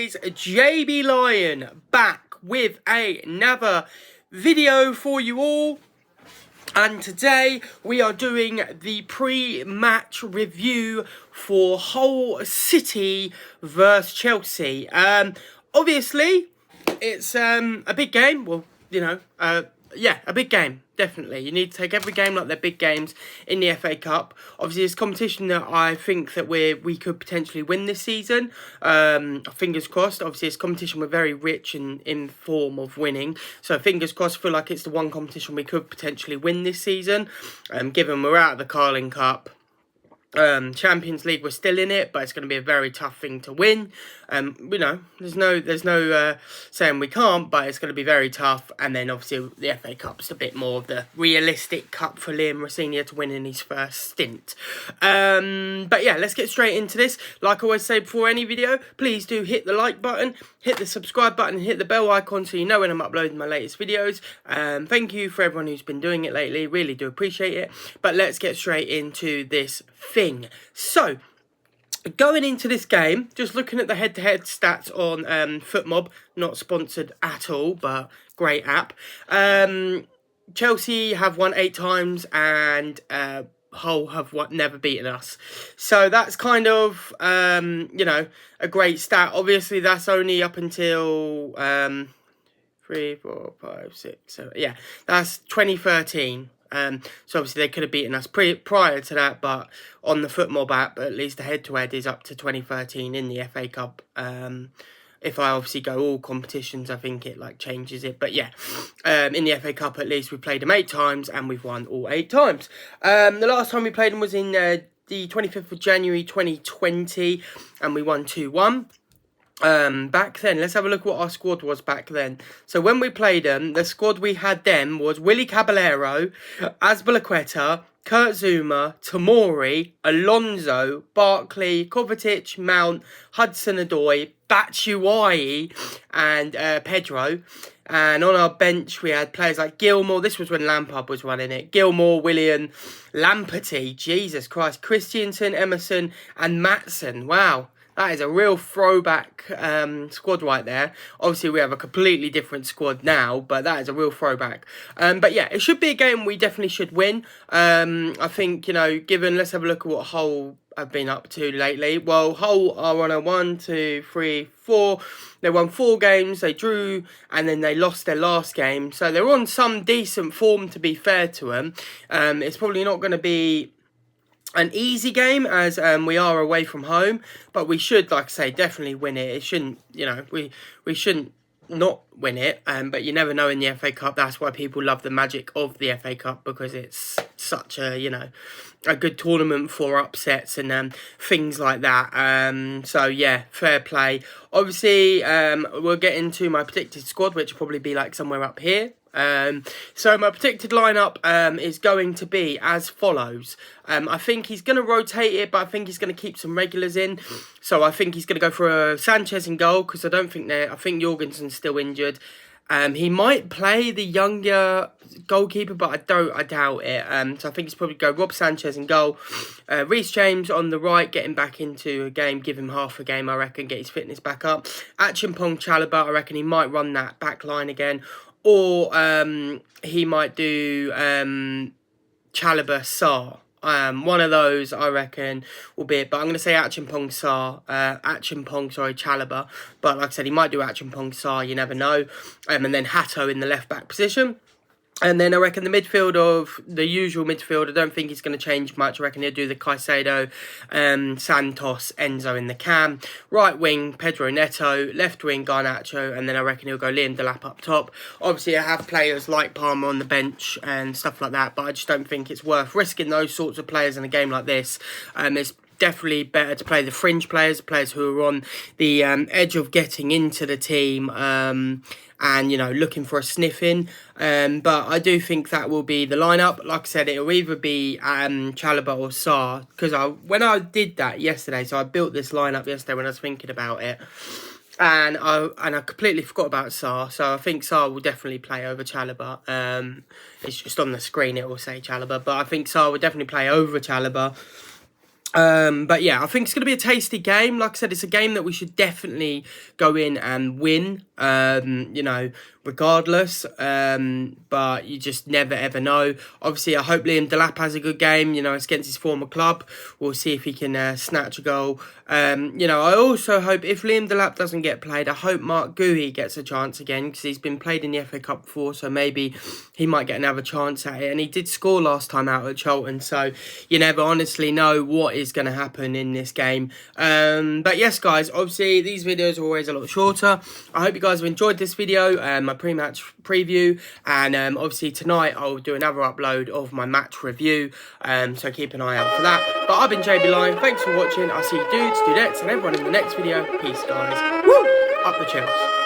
guys, JB Lion back with another video for you all, and today we are doing the pre-match review for Hull City versus Chelsea. Obviously it's a big game. Well, you know, yeah, a big game, definitely. You need to take every game like they're big games in the FA Cup. Obviously, it's competition that I think that we could potentially win this season. Fingers crossed. Obviously, it's competition we're very rich in form of winning. So, fingers crossed, I feel like it's the one competition we could potentially win this season. Given we're out of the Carling Cup. Champions League, we're still in it, but it's going to be a very tough thing to win. You know, there's no saying we can't, but it's going to be very tough. And then obviously the FA Cup's a bit more of the realistic cup for Liam Rosenior to win in his first stint. But yeah, let's get straight into this. Like I always say before any video, please do hit the like button, hit the subscribe button, and hit the bell icon so you know when I'm uploading my latest videos. Thank you for everyone who's been doing it lately, really do appreciate it. But let's get straight into this thing. So, going into this game, just looking at the head-to-head stats on FootMob, not sponsored at all, but great app. Chelsea have won 8 times and Hull have never beaten us. So that's kind of, you know, a great stat. Obviously, that's only up until 3, 4, 5, 6, 7. Yeah, that's 2013. So obviously they could have beaten us prior to that, but on the FootMob app, at least the head-to-head is up to 2013 in the FA Cup. If I obviously go all competitions, I think it like changes it. But yeah, in the FA Cup at least we played them 8 times and we've won all 8 times. The last time we played them was in the 25th of January 2020 and we won 2-1. Back then, let's have a look what our squad was back then. So when we played them, the squad we had then was Willy Caballero, Azpilicueta, Kurt Zouma, Tomori, Alonso, Barkley, Kovacic, Mount, Hudson-Odoi, Batshuayi, and Pedro. And on our bench, we had players like Gilmore. This was when Lampard was running it. Gilmore, Willian, Lamperty, Jesus Christ, Christiansen, Emerson, and Matson. Wow. That is a real throwback squad right there. Obviously, we have a completely different squad now, but that is a real throwback. But yeah, it should be a game we definitely should win. I think, you know, let's have a look at what Hull have been up to lately. Well, Hull are on a 1, 2, 3, 4. They won 4 games, they drew, and then they lost their last game. So they're on some decent form, to be fair to them. It's probably not going to be an easy game as we are away from home, but we should, like I say, definitely win it. It shouldn't, you know, we shouldn't not win it, but you never know in the FA Cup. That's why people love the magic of the FA Cup, because it's such a, you know, a good tournament for upsets and things like that. So yeah, fair play. Obviously, we'll get into my predicted squad, which will probably be like somewhere up here. So my predicted lineup is going to be as follows. I think he's going to rotate it, but I think he's going to keep some regulars in. So I think he's going to go for Sanchez in goal, because I think Jorgensen's still injured. He might play the younger goalkeeper, but I doubt it. So I think he's probably go Rob Sanchez in goal. Reece James on the right, get him back into a game, give him half a game, I reckon, get his fitness back up. Achimpong Chalobah, I reckon he might run that back line again. Or he might do Chalobah Sarr. One of those, I reckon, will be it. But I'm going to say Achimpong Chalobah. But like I said, he might do Achimpong Sarr, you never know. And then Hato in the left-back position. And then I reckon the midfield of the usual midfield, I don't think he's going to change much. I reckon he'll do the Caicedo, Santos, Enzo in the cam. Right wing, Pedro Neto. Left wing, Garnacho. And then I reckon he'll go Liam Delap up top. Obviously, I have players like Palmer on the bench and stuff like that. But I just don't think it's worth risking those sorts of players in a game like this. It's definitely better to play the fringe players who are on the edge of getting into the team and, you know, looking for a sniff in. But I do think that will be the lineup. Like I said, it'll either be Chalobah or Sarr, because when I did that yesterday, so I built this lineup yesterday when I was thinking about it, and I completely forgot about Sarr. So I think Sarr will definitely play over Chalobah. It's just on the screen it will say Chalobah, but I think Sarr will definitely play over Chalobah. But yeah, I think it's going to be a tasty game. Like I said, it's a game that we should definitely go in and win, you know, regardless. But you just never, ever know. Obviously, I hope Liam Delap has a good game. You know, it's against his former club. We'll see if he can snatch a goal. You know, I also hope if Liam Delap doesn't get played, I hope Mark Gooey gets a chance again, because he's been played in the FA Cup before, so maybe he might get another chance at it. And he did score last time out at Charlton, so you never honestly know what is going to happen in this game. But yes, guys, obviously these videos are always a lot shorter. I hope you guys have enjoyed this video, my pre-match preview, and obviously tonight I'll do another upload of my match review, so keep an eye out for that. But I've been JB Line, thanks for watching. I'll see you dudes, dudettes, and everyone in the next video. Peace, guys. Woo! Up the Chels.